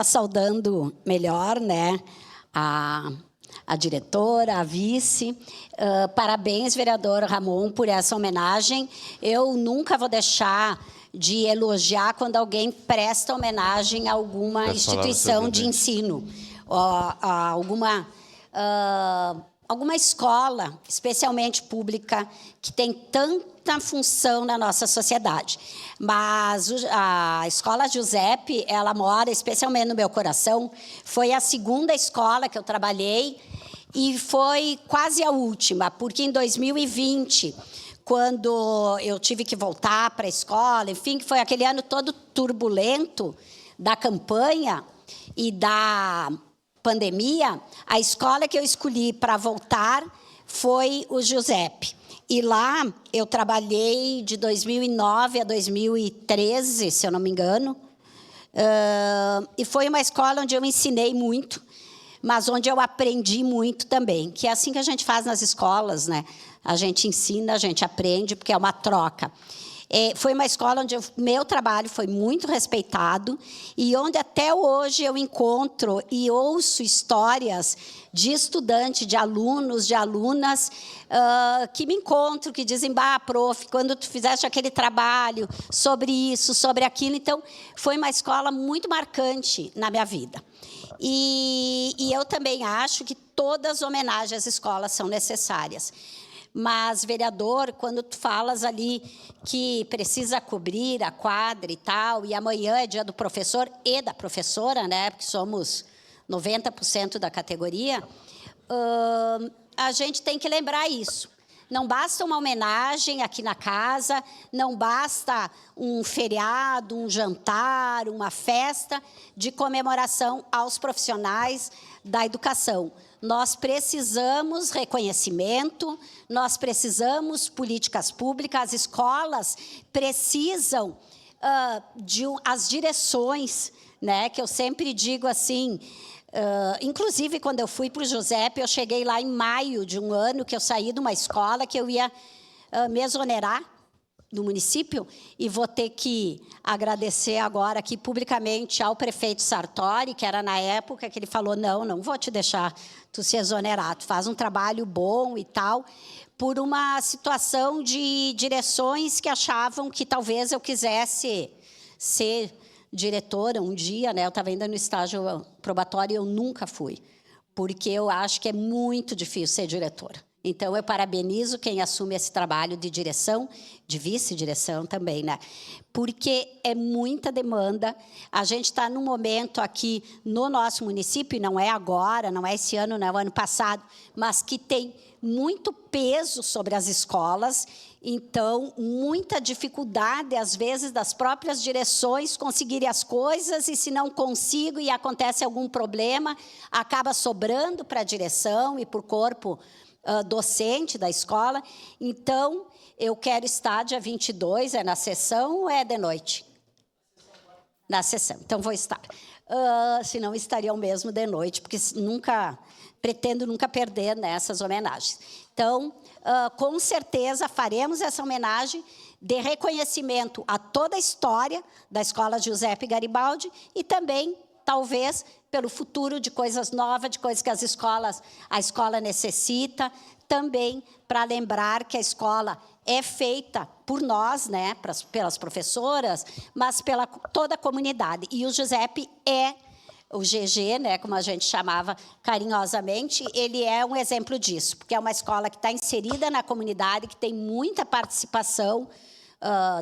Saudando melhor, né, a diretora, a vice. Parabéns, vereador Ramon, por essa homenagem. Eu nunca vou deixar de elogiar quando alguém presta homenagem a alguma instituição de ensino, alguma escola, especialmente pública, que tem tanta função na nossa sociedade. Mas a Escola Giuseppe, ela mora especialmente no meu coração. Foi a segunda escola que eu trabalhei e foi quase a última, porque em 2020, quando eu tive que voltar para a escola, enfim, que foi aquele ano todo turbulento da campanha e da pandemia, a escola que eu escolhi para voltar foi o Giuseppe. E lá eu trabalhei de 2009 a 2013, se eu não me engano. E foi uma escola onde eu ensinei muito, mas onde eu aprendi muito também, que é assim que a gente faz nas escolas, né? A gente ensina, a gente aprende, porque é uma troca. Foi uma escola onde o meu trabalho foi muito respeitado e onde até hoje eu encontro e ouço histórias de estudantes, de alunos, de alunas que me encontram, que dizem, bah, prof, quando tu fizeste aquele trabalho sobre isso, sobre aquilo. Então, foi uma escola muito marcante na minha vida. E eu também acho que todas as homenagens às escolas são necessárias. Mas, vereador, quando tu falas ali que precisa cobrir a quadra e tal, e amanhã é dia do professor e da professora, né, porque somos 90% da categoria, a gente tem que lembrar isso. Não basta uma homenagem aqui na casa, não basta um feriado, um jantar, uma festa de comemoração aos profissionais da educação. Nós precisamos reconhecimento, nós precisamos políticas públicas, as escolas precisam as direções, né, que eu sempre digo assim. Inclusive, quando eu fui para o Giuseppe, eu cheguei lá em maio de um ano, que eu saí de uma escola que eu ia me exonerar do município, e vou ter que agradecer agora aqui publicamente ao prefeito Sartori, que era na época que ele falou, não vou te deixar tu se exonerar, tu faz um trabalho bom e tal, por uma situação de direções que achavam que talvez eu quisesse ser diretora um dia, né? Eu estava ainda no estágio probatório e eu nunca fui, porque eu acho que é muito difícil ser diretora. Então, eu parabenizo quem assume esse trabalho de direção, de vice-direção também, né? Porque é muita demanda. A gente está num momento aqui no nosso município, não é agora, não é esse ano, não é o ano passado, mas que tem muito peso sobre as escolas. Então, muita dificuldade, às vezes, das próprias direções conseguirem as coisas, e se não consigo e acontece algum problema, acaba sobrando para a direção e para o corpo docente da escola. Então, eu quero estar dia 22, é na sessão ou é de noite? Na sessão, então vou estar. Senão estaria o mesmo de noite, porque pretendo nunca perder nessas homenagens. Então, com certeza, faremos essa homenagem de reconhecimento a toda a história da Escola Giuseppe Garibaldi e também, talvez, pelo futuro de coisas novas, de coisas que a escola necessita, também para lembrar que a escola é feita por nós, né, pelas professoras, mas pela toda a comunidade. E o Giuseppe o GG, né, como a gente chamava carinhosamente, ele é um exemplo disso, porque é uma escola que está inserida na comunidade, que tem muita participação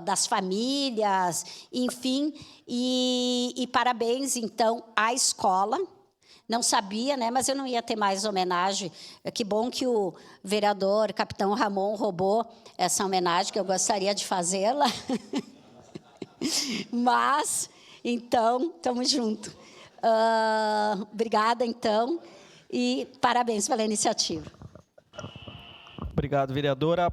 das famílias, enfim, e parabéns, então, à escola. Não sabia, né, mas eu não ia ter mais homenagem. Que bom que o vereador Capitão Ramon roubou essa homenagem, que eu gostaria de fazê-la. Mas, então, estamos juntos. Obrigada, então, e parabéns pela iniciativa. Obrigado, vereadora.